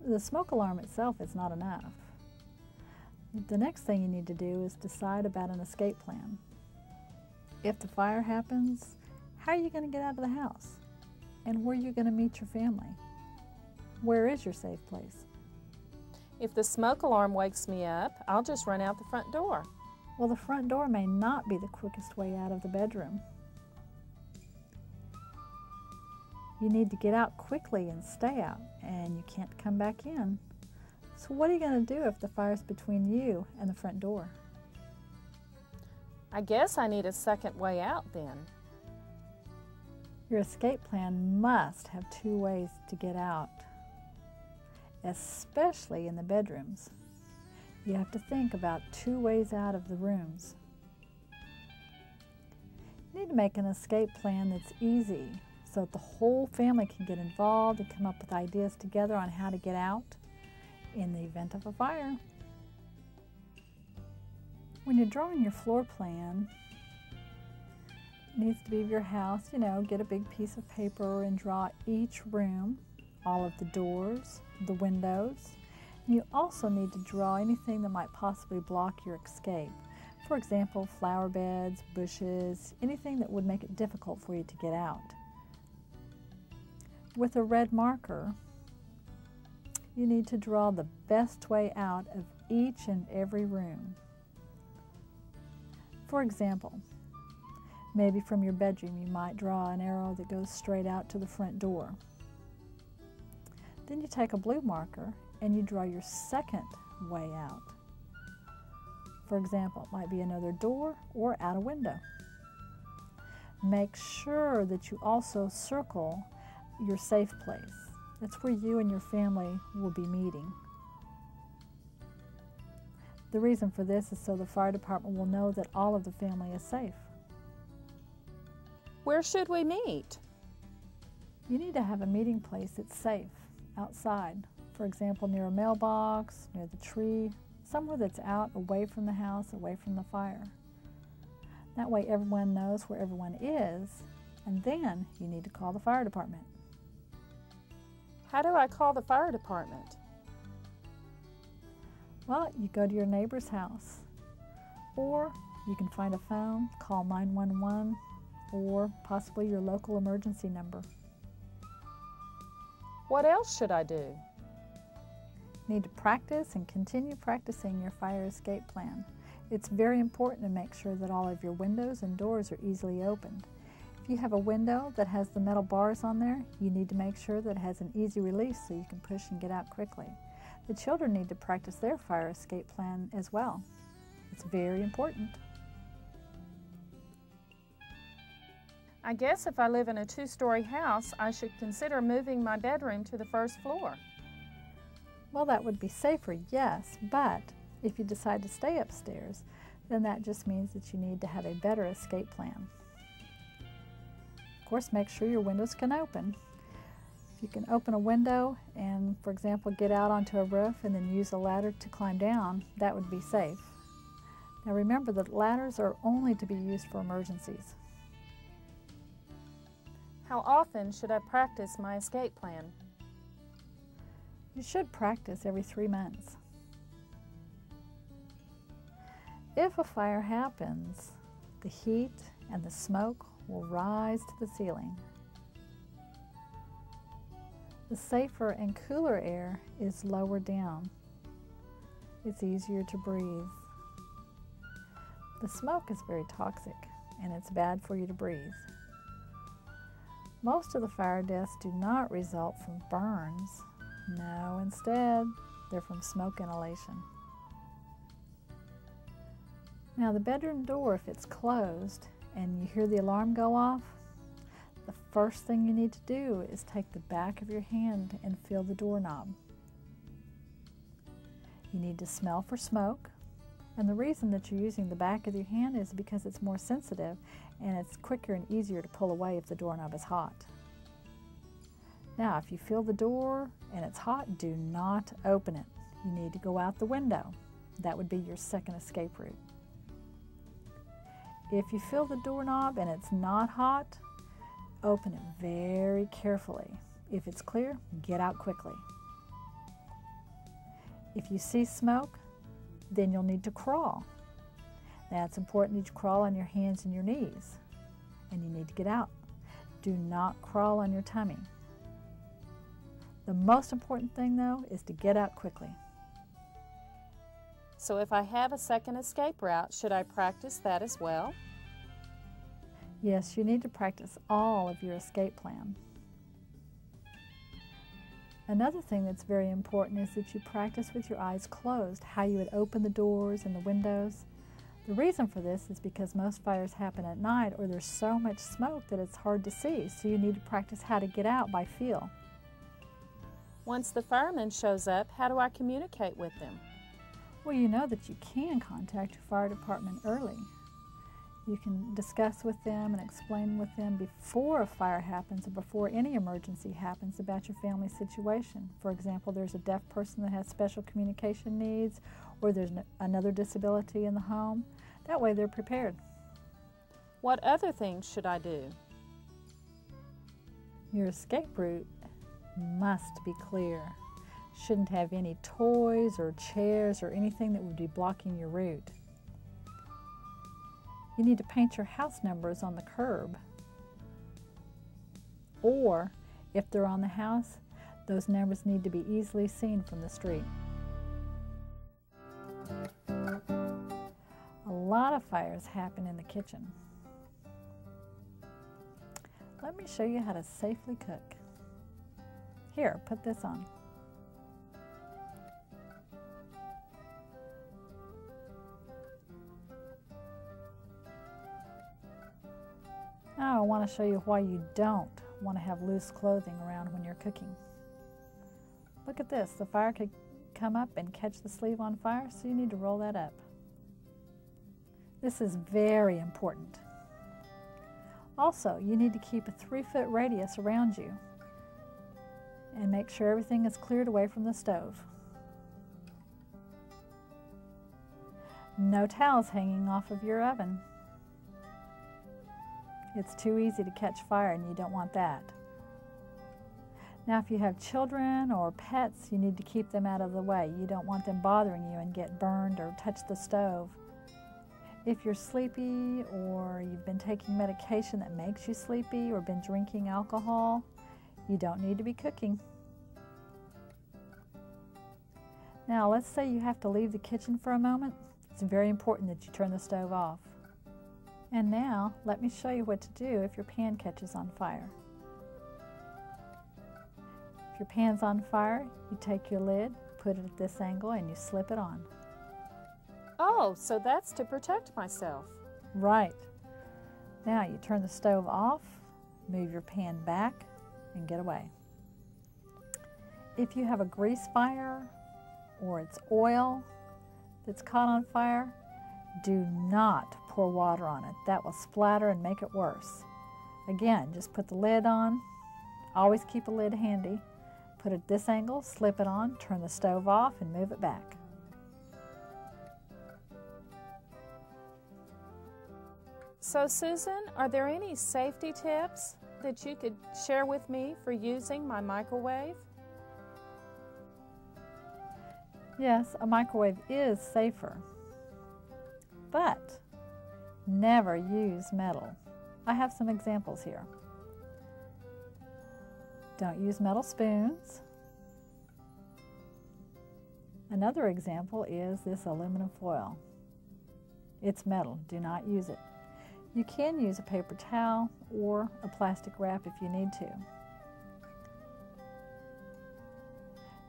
The smoke alarm itself is not enough. The next thing you need to do is decide about an escape plan. If the fire happens, how are you going to get out of the house? And where are you going to meet your family? Where is your safe place? If the smoke alarm wakes me up, I'll just run out the front door. Well, the front door may not be the quickest way out of the bedroom. You need to get out quickly and stay out, and you can't come back in. So what are you going to do if the fire's between you and the front door? I guess I need a second way out then. Your escape plan must have two ways to get out, especially in the bedrooms. You have to think about two ways out of the rooms. You need to make an escape plan that's easy so that the whole family can get involved and come up with ideas together on how to get out in the event of a fire. When you're drawing your floor plan, it needs to be of your house, get a big piece of paper and draw each room, all of the doors, the windows. And you also need to draw anything that might possibly block your escape. For example, flower beds, bushes, anything that would make it difficult for you to get out. With a red marker, you need to draw the best way out of each and every room. For example, maybe from your bedroom you might draw an arrow that goes straight out to the front door. Then you take a blue marker and you draw your second way out. For example, it might be another door or out a window. Make sure that you also circle your safe place. That's where you and your family will be meeting. The reason for this is so the fire department will know that all of the family is safe. Where should we meet? You need to have a meeting place that's safe, outside. For example, near a mailbox, near the tree, somewhere that's out, away from the house, away from the fire. That way everyone knows where everyone is, and then you need to call the fire department. How do I call the fire department? Well, you go to your neighbor's house, or you can find a phone, call 911, or possibly your local emergency number. What else should I do? You need to practice and continue practicing your fire escape plan. It's very important to make sure that all of your windows and doors are easily opened. If you have a window that has the metal bars on there, you need to make sure that it has an easy release so you can push and get out quickly. The children need to practice their fire escape plan as well. It's very important. I guess if I live in a two-story house, I should consider moving my bedroom to the first floor. Well, that would be safer, yes, but if you decide to stay upstairs, then that just means that you need to have a better escape plan. Of course, make sure your windows can open. If you can open a window and, for example, get out onto a roof and then use a ladder to climb down, that would be safe. Now remember that ladders are only to be used for emergencies. How often should I practice my escape plan? You should practice every 3 months. If a fire happens, the heat and the smoke will rise to the ceiling. The safer and cooler air is lower down. It's easier to breathe. The smoke is very toxic and it's bad for you to breathe. Most of the fire deaths do not result from burns. No, instead, they're from smoke inhalation. Now the bedroom door, if it's closed and you hear the alarm go off, the first thing you need to do is take the back of your hand and feel the doorknob. You need to smell for smoke, and the reason that you're using the back of your hand is because it's more sensitive and it's quicker and easier to pull away if the doorknob is hot. Now, if you feel the door and it's hot, do not open it. You need to go out the window. That would be your second escape route. If you feel the doorknob and it's not hot, open it very carefully. If it's clear, get out quickly. If you see smoke, then you'll need to crawl. Now it's important that you crawl on your hands and your knees, and you need to get out. Do not crawl on your tummy. The most important thing, though, is to get out quickly. So if I have a second escape route, should I practice that as well? Yes, you need to practice all of your escape plan. Another thing that's very important is that you practice with your eyes closed, how you would open the doors and the windows. The reason for this is because most fires happen at night, or there's so much smoke that it's hard to see, so you need to practice how to get out by feel. Once the fireman shows up, how do I communicate with them? Well, you know that you can contact your fire department early. You can discuss with them and explain with them before a fire happens or before any emergency happens about your family situation. For example, there's a deaf person that has special communication needs, or there's another disability in the home. That way they're prepared. What other things should I do? Your escape route must be clear. Shouldn't have any toys or chairs or anything that would be blocking your route. You need to paint your house numbers on the curb. Or, if they're on the house, those numbers need to be easily seen from the street. A lot of fires happen in the kitchen. Let me show you how to safely cook. Here, put this on. Now I want to show you why you don't want to have loose clothing around when you're cooking. Look at this. The fire could come up and catch the sleeve on fire, so you need to roll that up. This is very important. Also, you need to keep a 3-foot radius around you and make sure everything is cleared away from the stove. No towels hanging off of your oven. It's too easy to catch fire and you don't want that. Now if you have children or pets, you need to keep them out of the way. You don't want them bothering you and get burned or touch the stove. If you're sleepy or you've been taking medication that makes you sleepy or been drinking alcohol, you don't need to be cooking. Now let's say you have to leave the kitchen for a moment. It's very important that you turn the stove off. And now, let me show you what to do if your pan catches on fire. If your pan's on fire, you take your lid, put it at this angle, and you slip it on. Oh, so that's to protect myself. Right. Now you turn the stove off, move your pan back, and get away. If you have a grease fire or it's oil that's caught on fire, do not pour water on it. That will splatter and make it worse. Again, just put the lid on. Always keep a lid handy. Put it at this angle, slip it on, turn the stove off, and move it back. So Susan, are there any safety tips that you could share with me for using my microwave? Yes, a microwave is safer, but never use metal. I have some examples here. Don't use metal spoons. Another example is this aluminum foil. It's metal. Do not use it. You can use a paper towel or a plastic wrap if you need to.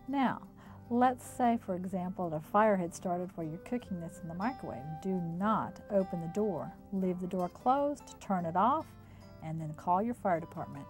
Now, let's say, for example, that a fire had started while you're cooking this in the microwave. Do not open the door. Leave the door closed, turn it off, and then call your fire department.